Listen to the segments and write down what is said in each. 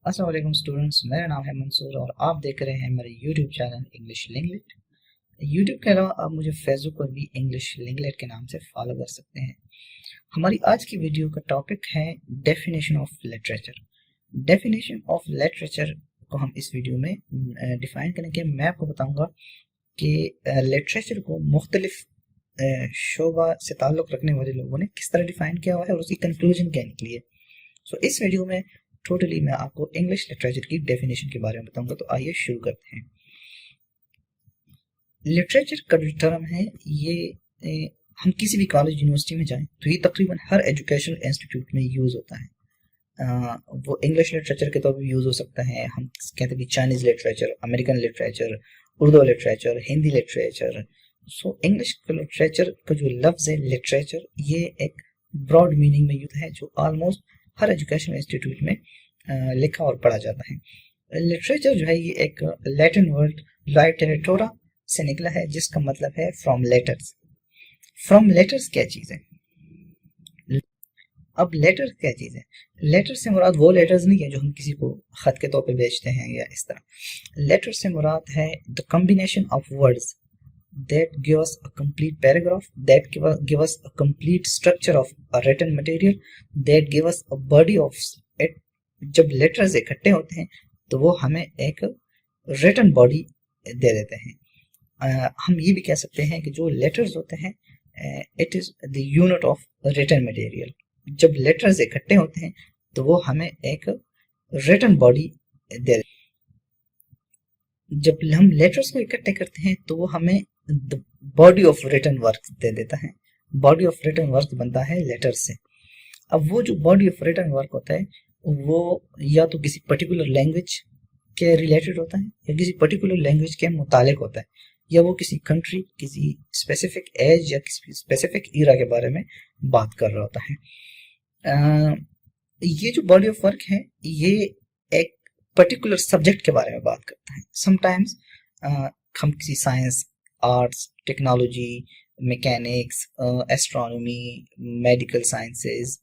अस्सलाम वालेकुम स्टूडेंट्स, मेरा नाम है मंसूर और आप देख रहे हैं मेरे यूट्यूब चैनल इंग्लिश लिंगलेट। यूट्यूब के अलावा आप मुझे फेसबुक पर भी इंग्लिश लिंगलेट के नाम से फॉलो कर सकते हैं। हमारी आज की वीडियो का टॉपिक है definition of literature. Definition of literature को हम इस वीडियो में डिफाइन करेंगे। मैं आपको बताऊंगा कि लिटरेचर को मुख्तलिफ शोबा से ताल्लुक़ रखने वाले लोगों ने किस तरह डिफाइन किया हुआ है और उसकी कंक्लूजन क्या निकली है। सो इस वीडियो में टोटली मैं आपको इंग्लिश लिटरेचर की डेफिनेशन के बारे में बताऊंगा। तो आइए शुरू करते हैं। लिटरेचर का जो टर्म है ये हम किसी भी कॉलेज यूनिवर्सिटी में जाएं तो ये तकरीबन हर एजुकेशनल इंस्टीट्यूट में यूज़ होता है। वो इंग्लिश लिटरेचर के तौर पर यूज़ हो सकता है। हम कहते हैं कि Chinese literature, American literature, Urdu literature, Hindi literature. So English literature का जो लफ्ज़ है लिटरेचर, ये एक ब्रॉड मीनिंग में यूज है जो ऑलमोस्ट हर एजुकेशनल इंस्टीट्यूट में लिखा और पढ़ा जाता है। लिटरेचर जो है ये एक लैटिन वर्ड लिटरेटोरा से निकला है, जिसका मतलब है फ्रॉम लेटर्स। फ्रॉम लेटर्स क्या चीज़ है? अब लेटर्स क्या चीज़ है? लेटर से मुराद वो लेटर्स नहीं है जो हम किसी को खत के तौर पे भेजते हैं या इस तरह। लेटर से मुराद है the combination of words that give us a complete paragraph, that give us a complete structure of a written material, that give us a body of it। जब लेटर्स इकट्ठे होते हैं तो वो हमें एक रिटन बॉडी दे देते हैं। हम ये भी कह सकते हैं कि जो लेटर्स होते हैं it is the unit of written material. जब लेटर्स इकट्ठे होते हैं तो वो हमें एक रिटन बॉडी दे देते हैं। जब हम लेटर्स को इकट्ठे करते हैं तो वो हमें बॉडी ऑफ रिटन वर्क दे देता है। बॉडी ऑफ रिटन वर्क बनता है लेटर से। अब वो जो बॉडी ऑफ रिटन वर्क होता है वो या तो किसी पर्टिकुलर लैंग्वेज के रिलेटेड होता है या किसी पर्टिकुलर लैंग्वेज के मुतालिक होता है, या वो किसी कंट्री, किसी स्पेसिफिक एज या किसी स्पेसिफिक ईरा के बारे में बात कर रहा होता है। ये जो बॉडी ऑफ वर्क है ये एक पर्टिकुलर सब्जेक्ट के बारे में बात करता है। समटाइम्स हम किसी science, arts, technology, mechanics, astronomy, medical sciences,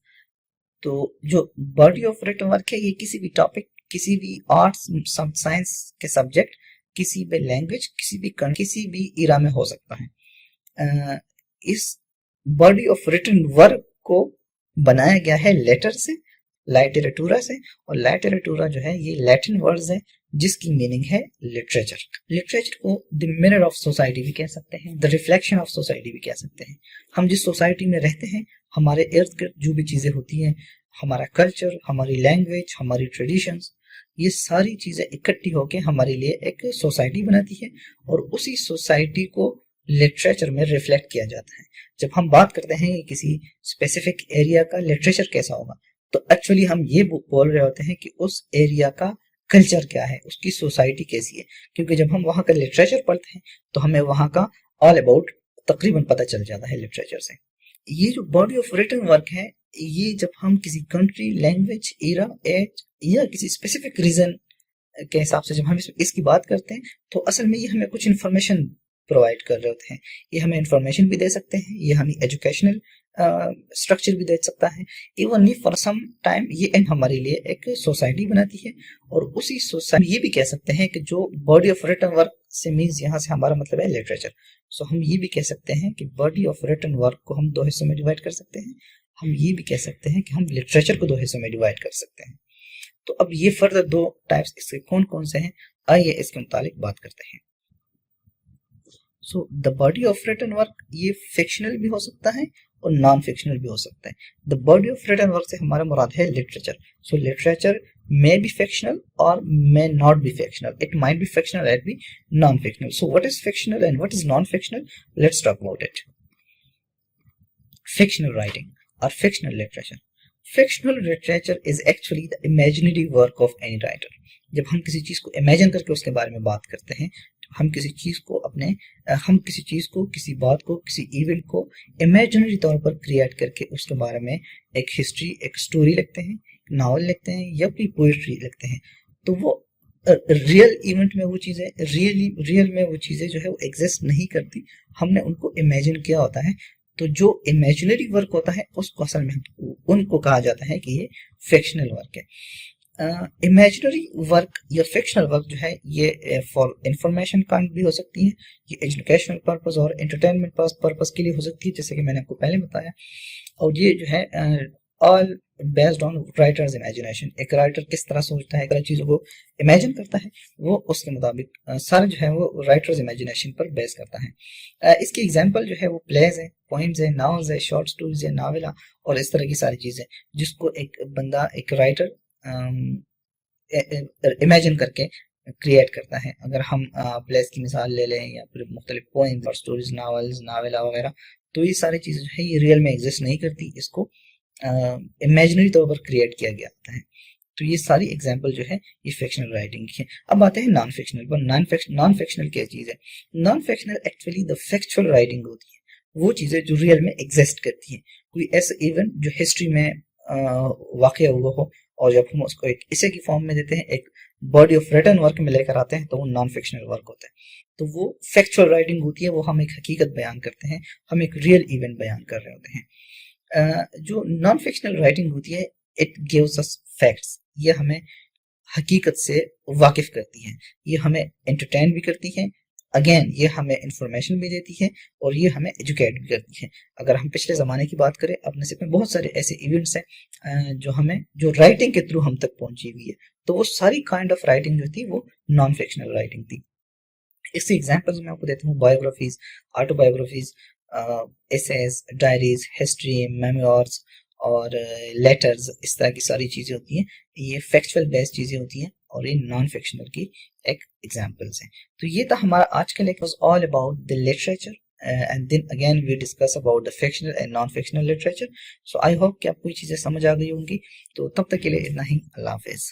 तो जो बॉडी ऑफ रिटन वर्क है ये किसी भी टॉपिक, किसी भी आर्ट्स, साइंस के सब्जेक्ट, किसी भी लैंग्वेज, किसी भी इरा में हो सकता है। इस बॉडी ऑफ रिटन वर्क को बनाया गया है लेटर से, लिटरेटूरा से। और लिटरेटूरा जो है ये लैटिन वर्ड्स है जिसकी मीनिंग है लिटरेचर। लिटरेचर को द मिरर ऑफ सोसाइटी भी कह सकते हैं, द रिफ्लेक्शन ऑफ सोसाइटी भी कह सकते हैं। हम जिस सोसाइटी में रहते हैं, हमारे इर्द गिर्द जो भी चीज़ें होती हैं, हमारा कल्चर, हमारी लैंग्वेज, हमारी ट्रेडिशंस, ये सारी चीज़ें इकट्ठी होकर हमारे लिए एक सोसाइटी बनाती है और उसी सोसाइटी को लिटरेचर में रिफ्लेक्ट किया जाता है। जब हम बात करते हैं कि किसी स्पेसिफिक एरिया का लिटरेचर कैसा होगा, तो एक्चुअली हम ये बोल रहे होते हैं कि उस एरिया का कल्चर क्या है, उसकी सोसाइटी कैसी है। क्योंकि जब हम वहाँ का लिटरेचर पढ़ते हैं तो हमें वहाँ का ऑल अबाउट तकरीबन पता चल जाता है लिटरेचर से। ये जो बॉडी ऑफ रिटन वर्क है ये जब हम किसी कंट्री, लैंग्वेज, इरा, एज या किसी स्पेसिफिक रीजन के हिसाब से जब हम इसकी बात करते हैं तो असल में ये हमें कुछ इन्फॉर्मेशन प्रोवाइड कर रहे होते हैं। ये हमें इन्फॉर्मेशन भी दे सकते हैं, ये हमें एजुकेशनल स्ट्रक्चर भी दे सकता है। इवन फॉर सम टाइम ये हमारे लिए एक सोसाइटी बनाती है। और उसी सोसाइटी ये भी कह सकते हैं कि जो बॉडी ऑफ रिटन वर्क से मीन्स यहाँ से हमारा मतलब है लिटरेचर। सो हम ये भी कह सकते हैं कि बॉडी ऑफ रिटन वर्क को हम दो हिस्सों में डिवाइड कर सकते हैं। हम ये भी कह सकते हैं कि हम लिटरेचर को दो हिस्सों में डिवाइड कर सकते हैं। तो अब ये फर्दर दो टाइप्स इसके कौन कौन से हैं, आइए इसके मुतालिक बात करते हैं। So the body of written work ये फिक्शनल भी हो सकता है और नॉन फिक्शनल भी हो सकता है। The body of written work से हमारा मुराद है literature. So literature may be fictional और may not be fictional, it might be fictional and be non fictional. So what is fictional and what is non fictional, let's talk about it. Fictional writing और fictional literature. Fictional literature is actually the imaginary work of any writer. जब हम किसी चीज को imagine करके उसके बारे में बात करते हैं, हम किसी चीज को, किसी बात को, किसी इवेंट को इमेजिनरी तौर पर क्रिएट करके उसके बारे में एक हिस्ट्री, एक स्टोरी लिखते हैं, नावल लिखते हैं या कोई पोइट्री लिखते हैं। तो वो रियल इवेंट में वो चीज़ें, रियल में वो चीज़ें जो है वो एग्जिस्ट नहीं करती, हमने उनको इमेजिन किया होता है। तो जो इमेजिनरी वर्क होता है उसको असल में उनको कहा जाता है कि ये फिक्शनल वर्क है। इमेजिनरी वर्क या फिक्शनल वर्क जो है ये फॉर इंफॉर्मेशन काइंड भी हो सकती है, ये एजुकेशनल पर्पस और एंटरटेनमेंट पर्पस के लिए हो सकती है, जैसे कि मैंने आपको पहले बताया। और ये जो है all based on writers imagination, एक राइटर किस तरह सोचता है, एक चीज़ों को इमेजिन करता है, वो उसके मुताबिक सारा जो है वो राइटर्स इमेजिनेशन पर बेस करता है। इसकी एग्जांपल जो है वो प्लेज है, पोइम्स है, नॉवेल्स है, शॉर्ट स्टोरीज है, नावल और इस तरह की सारी चीज़ें जिसको एक बंदा, एक राइटर इमेजिन करके क्रिएट करता है। अगर हम प्लेस की मिसाल ले लें या फिर मुख्तलिफ पोइम्स और स्टोरीज, नावल्स, नावेला वगैरह, तो ये सारी चीज़ें जो है ये रियल में एग्जिस्ट नहीं करती, इसको इमेजिनरी तौर पर क्रिएट किया गया होता है। तो ये सारी एग्जांपल जो है ये फिक्शनल राइटिंग की है। अब आते हैं नॉन फिक्शनल पर। नॉन फिक्शनल क्या चीज़ है? Non fictional actually the factual writing होती है, वो चीज़ें जो रियल में एग्जिस्ट करती हैं, कोई ऐसा इवेंट जो हिस्ट्री में वाक़या हुआ हो और जब हम उसको एक इसे की फॉर्म में देते हैं, एक बॉडी ऑफ रिटन वर्क में लेकर आते हैं, तो वो नॉन फिक्शनल वर्क होता है। तो वो फैक्चुअल राइटिंग होती है, वो हम एक हकीकत बयान करते हैं, हम एक रियल इवेंट बयान कर रहे होते हैं। जो नॉन फिक्शनल राइटिंग होती है, इट गिव्स अस फैक्ट्स, ये हमें हकीकत से वाकिफ करती हैं, ये हमें एंटरटेन भी करती हैं, अगेन ये हमें इंफॉर्मेशन भी देती है और ये हमें एजुकेट भी करती है। अगर हम पिछले ज़माने की बात करें, अपने से में बहुत सारे ऐसे इवेंट्स हैं जो हमें, जो राइटिंग के थ्रू हम तक पहुंची हुई है, तो वो सारी काइंड ऑफ राइटिंग जो थी वो नॉन फिक्शनल राइटिंग थी। इसके एग्जांपल्स मैं आपको देता हूँ, biographies, autobiographies, essays, diaries, history, memoirs और लेटर्स, इस तरह की सारी चीज़ें होती हैं, ये फैक्चुअल बेस्ड चीज़ें होती हैं और ये नॉन फिक्शनल की एक एग्जांपल्स हैं। तो ये था हमारा आज का lecture, was all about the literature and then again we discuss about the fictional and non fictional literature. So I hope कि आपको ये चीज़ें समझ आ गई होंगी। तो तब तक के लिए इतना ही, अल्लाह हाफिज़।